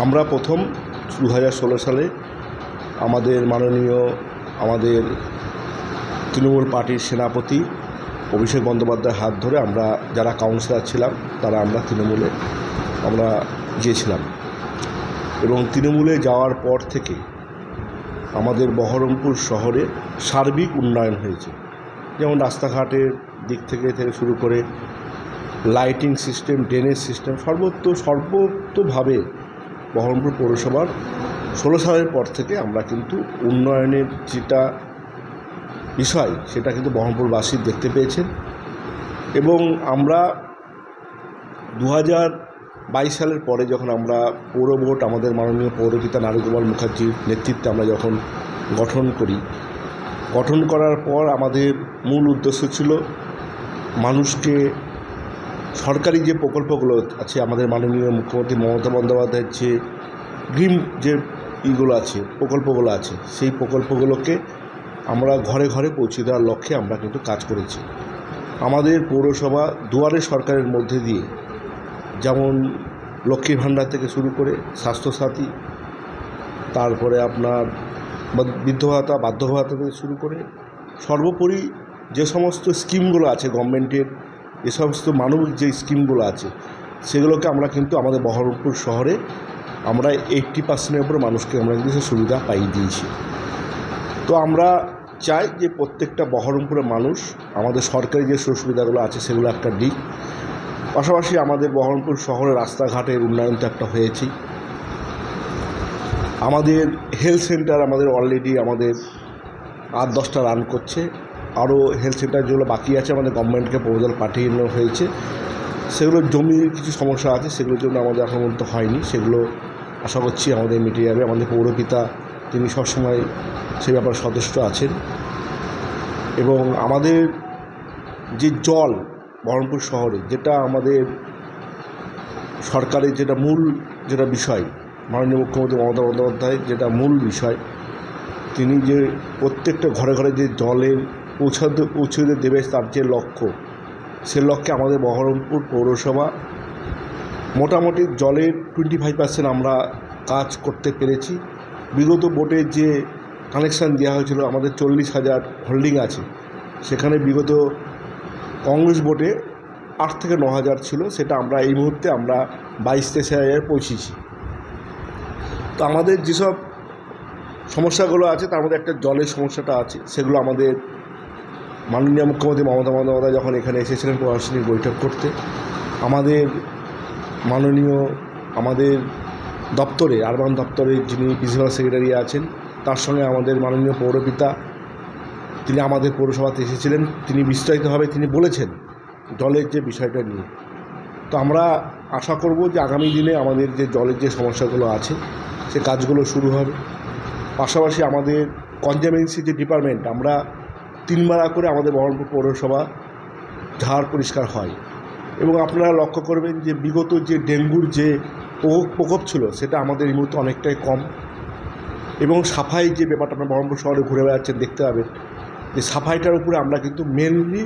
আমরা প্রথম 2016 সালে আমাদের মাননীয় তৃণমূল পার্টির সেনাপতি অভিষেক বন্দ্যোপাধ্যায়ের হাত ধরে আমরা যারা কাউন্সিলর ছিলাম তারা আমরা তৃণমূলে গিয়েছিলাম এবং তৃণমূলে যাওয়ার পর থেকে আমাদের বহরমপুর শহরে সার্বিক উন্নয়ন হয়েছে। যেমন রাস্তাঘাটের দিক থেকে শুরু করে লাইটিং সিস্টেম, ড্রেনেজ সিস্টেম, সর্বতোভাবে বহরমপুর পৌরসভার 16 সালের পর থেকে আমরা কিন্তু উন্নয়নের যেটা বিষয় সেটা কিন্তু বহরমপুরবাসী দেখতে পেয়েছেন। এবং আমরা 2022 সালের পরে যখন আমরা পৌর ভোট আমাদের মাননীয় পৌরপিতা নারুগোপাল মুখার্জির নেতৃত্বে আমরা যখন গঠন করার পর আমাদের মূল উদ্দেশ্য ছিল মানুষকে সরকারি যে প্রকল্পগুলো আছে, আমাদের মাননীয় মুখ্যমন্ত্রী মমতা বন্দ্যোপাধ্যায়ের যে গ্রিন যে প্রকল্পগুলো আছে সেই প্রকল্পগুলোকে আমরা ঘরে ঘরে পৌঁছে দেওয়ার লক্ষ্যে আমরা কিন্তু কাজ করেছি। আমাদের পৌরসভা দুয়ারে সরকারের মধ্যে দিয়ে যেমন লক্ষ্মীর ভাণ্ডার থেকে শুরু করে স্বাস্থ্যসাথী, তারপরে আপনার বৃদ্ধ ভাতা, বার্ধ ভাতা থেকে শুরু করে সর্বোপরি যে সমস্ত স্কিমগুলো আছে গভর্নমেন্টের, যে সমস্ত মানবিক যে স্কিমগুলো আছে সেগুলোকে আমরা কিন্তু আমাদের বহরমপুর শহরে আমরা 80% উপরে মানুষকে আমরা কিন্তু সে সুবিধা পাইয়ে দিয়েছি। তো আমরা চাই যে প্রত্যেকটা বহরমপুরের মানুষ আমাদের সরকারি যে সুবিধাগুলো আছে সেগুলো একটা দিক, পাশাপাশি আমাদের বহরমপুর শহরের রাস্তাঘাটের উন্নয়ন তো একটা হয়েছে। আমাদের হেলথ সেন্টার আমাদের অলরেডি আমাদের 8-10টা রান করছে, আরও হেলথ সেন্টার যেগুলো বাকি আছে আমাদের গভর্নমেন্টকে প্রপোজাল পাঠিয়ে হয়েছে। সেগুলোর জমির কিছু সমস্যা আছে, সেগুলোর জন্য আমাদের এখন পর্যন্ত হয়নি, সেগুলো আশা করছি আমাদের মিটে যাবে। আমাদের পৌরপিতা তিনি সবসময় সেই ব্যাপারে সচেষ্ট আছেন। এবং আমাদের যে জল বহরমপুর শহরে, যেটা আমাদের সরকারের যেটা বিষয়, মাননীয় মুখ্যমন্ত্রী মমতা বন্দ্যোপাধ্যায় যেটা মূল বিষয়, তিনি যে প্রত্যেকটা ঘরে ঘরে যে জলের পৌঁছে দেবে তার যে লক্ষ্য, সে লক্ষ্যে আমাদের বহরমপুর পৌরসভা মোটামুটি জলের 25% আমরা কাজ করতে পেরেছি। বিগত বোর্ডের যে কানেকশান দেওয়া হয়েছিল, আমাদের 40,000 হোল্ডিং আছে, সেখানে বিগত কংগ্রেস বোর্ডে 8 থেকে 9,000 ছিল, সেটা আমরা এই মুহূর্তে আমরা 22-23,000 পৌঁছেছি। তো আমাদের যেসব সমস্যাগুলো আছে তার মধ্যে একটা জলের সমস্যাটা আছে, সেগুলো আমাদের মাননীয় মুখ্যমন্ত্রী মমতা বন্দ্যোপাধ্যায় যখন এখানে এসেছিলেন প্রশাসনিক বৈঠক করতে, আমাদের মাননীয় দপ্তরে আরবান দপ্তরের যিনি প্রিন্সিপাল সেক্রেটারি আছেন তার সঙ্গে আমাদের মাননীয় পৌরপিতা তিনি আমাদের পৌরসভাতে এসেছিলেন, তিনি বিস্তারিতভাবে তিনি বলেছেন জলের যে বিষয়টা নিয়ে। তো আমরা আশা করব যে আগামী দিনে আমাদের যে জলের যে সমস্যাগুলো আছে সে কাজগুলো শুরু হবে। পাশাপাশি আমাদের কনজারভেন্সি যে ডিপার্টমেন্ট, আমরা 3 বেলা করে আমাদের বহরমপুর পৌরসভা ঝাড় পরিষ্কার হয়। এবং আপনারা লক্ষ্য করবেন যে বিগত যে ডেঙ্গুর যে প্রকোপ ছিল সেটা আমাদের এই মুহূর্তে অনেকটাই কম। এবং সাফাই যে ব্যাপারটা আপনার বহরমপুর শহরে ঘুরে বেড়াচ্ছেন দেখতে পাবেন যে সাফাইটার উপরে আমরা কিন্তু মেনলি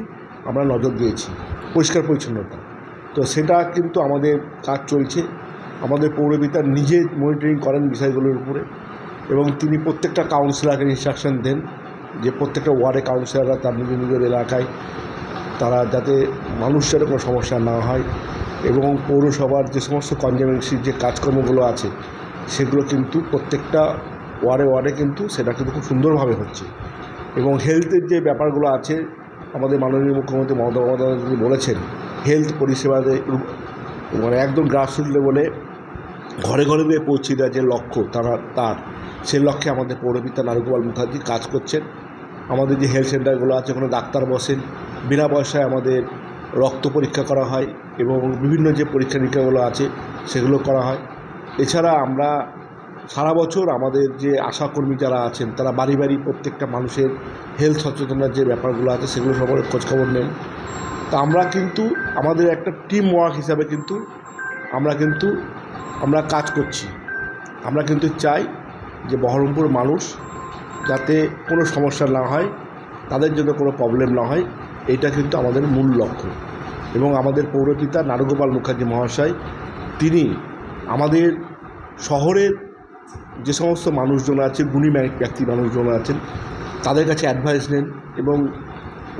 আমরা নজর দিয়েছি, পরিষ্কার পরিচ্ছন্নতা। তো সেটা কিন্তু আমাদের কাজ চলছে। আমাদের পৌরপিতা নিজে মনিটরিং করেন বিষয়গুলোর উপরে এবং তিনি প্রত্যেকটা কাউন্সিলরকে ইনস্ট্রাকশন দেন যে প্রত্যেকটা ওয়ার্ডে কাউন্সিলররা তার নিজের এলাকায় তারা যাতে মানুষের কোনো সমস্যা না হয় এবং পৌরসভার যে সমস্ত কনজারভেন্সির যে কাজকর্মগুলো আছে সেগুলো কিন্তু প্রত্যেকটা ওয়ার্ডে কিন্তু সেটা কিন্তু খুব সুন্দরভাবে হচ্ছে। এবং হেলথের যে ব্যাপারগুলো আছে, আমাদের মাননীয় মুখ্যমন্ত্রী মমতা বন্দ্যোপাধ্যায় তিনি বলেছেন হেলথ পরিষেবাতে মানে একদম গ্রাসরুট লেভেলে ঘরে ঘরে গিয়ে পৌঁছে দেওয়ার যে লক্ষ্য তার সেই লক্ষ্যে আমাদের পৌরপিতা নারুগোপাল মুখার্জি কাজ করছেন। আমাদের যে হেলথ সেন্টারগুলো আছে ওখানে ডাক্তার বসেন, বিনা পয়সায় আমাদের রক্ত পরীক্ষা করা হয় এবং বিভিন্ন যে পরীক্ষা নিরীক্ষাগুলো আছে সেগুলো করা হয়। এছাড়া আমরা সারা বছর আমাদের যে আশাকর্মী যারা আছেন তারা বাড়ি বাড়ি প্রত্যেকটা মানুষের হেলথ সচেতনতার যে ব্যাপারগুলো আছে সেগুলো সবার খোঁজখবর নেন। তা আমরা কিন্তু আমাদের একটা টিম ওয়ার্ক হিসাবে কিন্তু আমরা কাজ করছি। আমরা কিন্তু চাই যে বহরমপুর মানুষ যাতে কোনো সমস্যা না হয়, তাদের জন্য কোনো প্রবলেম না হয়, এইটা কিন্তু আমাদের মূল লক্ষ্য। এবং আমাদের পৌরপিতা নারুগোপাল মুখার্জি মহাশয় তিনি আমাদের শহরের যে সমস্ত মানুষজন আছে, গুণী ব্যক্তি মানুষজন আছেন, তাদের কাছে অ্যাডভাইস নেন এবং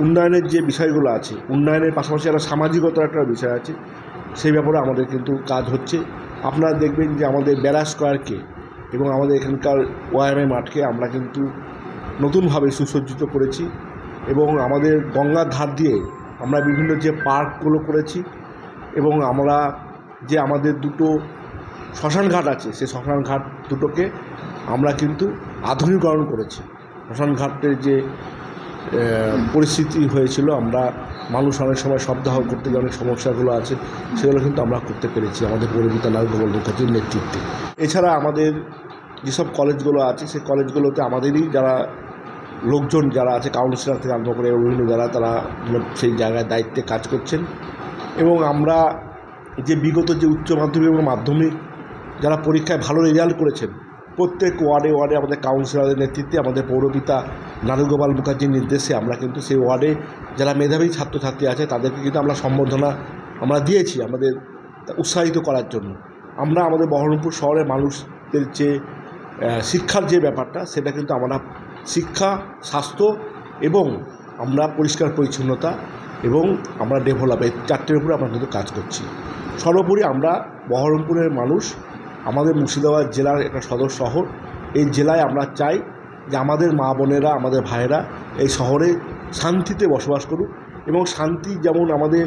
উন্নয়নের যে বিষয়গুলো আছে, উন্নয়নের পাশাপাশি একটা সামাজিকতার একটা বিষয় আছে, সেই ব্যাপারে আমাদের কিন্তু কাজ হচ্ছে। আপনারা দেখবেন যে আমাদের বেড়া স্কোয়ারকে এবং আমাদের এখানকার ওয়াইএমএ মাঠকে আমরা কিন্তু নতুনভাবে সুসজ্জিত করেছি এবং আমাদের গঙ্গার ধার দিয়ে আমরা বিভিন্ন যে পার্কগুলো করেছি এবং আমরা যে আমাদের দুটো শ্মশান ঘাট আছে, সেই শ্মশান ঘাট দুটোকে আমরা কিন্তু আধুনিকরণ করেছি। শ্মশান ঘাটের যে পরিস্থিতি হয়েছিল, আমরা মানুষ অনেক সময় শবদাহ করতে গিয়ে অনেক সমস্যাগুলো আছে, সেগুলো কিন্তু আমরা করতে পেরেছি আমাদের পৌরপিতা নারীগোপাল মুখার্জির নেতৃত্বে। এছাড়া আমাদের যেসব কলেজগুলো আছে, সেই কলেজগুলোতে আমাদেরই যারা লোকজন যারা আছে, কাউন্সিলর থেকে আরম্ভ করে বিভিন্ন যারা, তারা সেই জায়গায় দায়িত্বে কাজ করছেন এবং আমরা যে বিগত যে উচ্চ মাধ্যমিক এবং মাধ্যমিক যারা পরীক্ষায় ভালো রেজাল্ট করেছেন, প্রত্যেক ওয়ার্ডে ওয়ার্ডে আমাদের কাউন্সিলরদের নেতৃত্বে, আমাদের পৌরপিতা নারীগোপাল মুখার্জির নির্দেশে আমরা কিন্তু সেই ওয়ার্ডে যারা মেধাবী ছাত্রছাত্রী আছে তাদেরকে কিন্তু আমরা সম্বর্ধনা আমরা দিয়েছি আমাদের উৎসাহিত করার জন্য। আমরা আমাদের বহরমপুর শহরের মানুষদের যে শিক্ষার যে ব্যাপারটা, সেটা কিন্তু আমরা শিক্ষা, স্বাস্থ্য এবং আমরা পরিষ্কার পরিচ্ছন্নতা এবং আমরা ডেভেলপ, এই চারটের উপরে আমরা কিন্তু কাজ করছি। সর্বোপরি আমরা বহরমপুরের মানুষ, আমাদের মুর্শিদাবাদ জেলার একটা সদর শহর, এই জেলায় আমরা চাই যে আমাদের মা বোনেরা, আমাদের ভাইয়েরা এই শহরে শান্তিতে বসবাস করুক এবং শান্তি যেমন আমাদের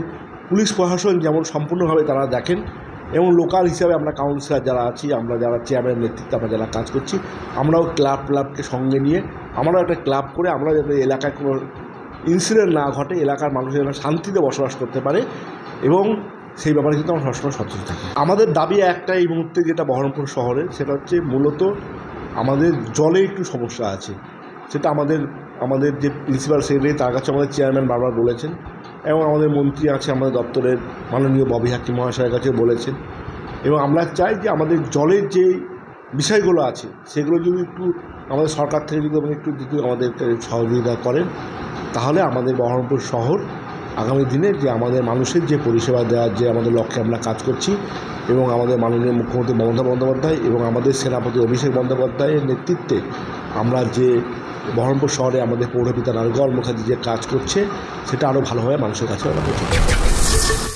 পুলিশ প্রশাসন যেমন সম্পূর্ণভাবে তারা দেখেন এবং লোকাল হিসাবে আমরা কাউন্সিলর যারা আছি, আমরা যারা চেয়ারম্যানের নেতৃত্বে আমরা যারা কাজ করছি, আমরাও ক্লাবকে সঙ্গে নিয়ে আমরাও একটা ক্লাব করে আমরা যাতে এলাকায় কোনো ইনসিডেন্ট না ঘটে, এলাকার মানুষের যেন শান্তিতে বসবাস করতে পারে এবং সেই ব্যাপারে কিন্তু আমরা সবসময় সচেতন থাকি। আমাদের দাবি একটা এই মুহূর্তে যেটা বহরমপুর শহরে, সেটা হচ্ছে মূলত আমাদের জলে একটু সমস্যা আছে। সেটা আমাদের যে প্রিন্সিপাল সেক্রেটারি, তার কাছে আমাদের চেয়ারম্যান বারবার বলেছেন এবং আমাদের মন্ত্রী আছে আমাদের দপ্তরের মাননীয় ববি হাকিম মহাশয়ের কাছে বলেছেন এবং আমরা চাই যে আমাদের জলের যে বিষয়গুলো আছে সেগুলো যদি একটু আমাদের সরকার থেকে যদি আমাদেরকে সহযোগিতা করেন, তাহলে আমাদের বহরমপুর শহর আগামী দিনে যে আমাদের মানুষের যে পরিষেবা দেওয়ার যে আমাদের লক্ষ্যে আমরা কাজ করছি এবং আমাদের মাননীয় মুখ্যমন্ত্রী মমতা বন্দ্যোপাধ্যায় এবং আমাদের সেনাপতি অভিষেক বন্দ্যোপাধ্যায়ের নেতৃত্বে আমরা যে বহরমপুর শহরে আমাদের পৌরপিতা নারীগোপাল মুখার্জি যে কাজ করছে, সেটা আরও ভালোভাবে মানুষের কাছে আমরা পৌঁছে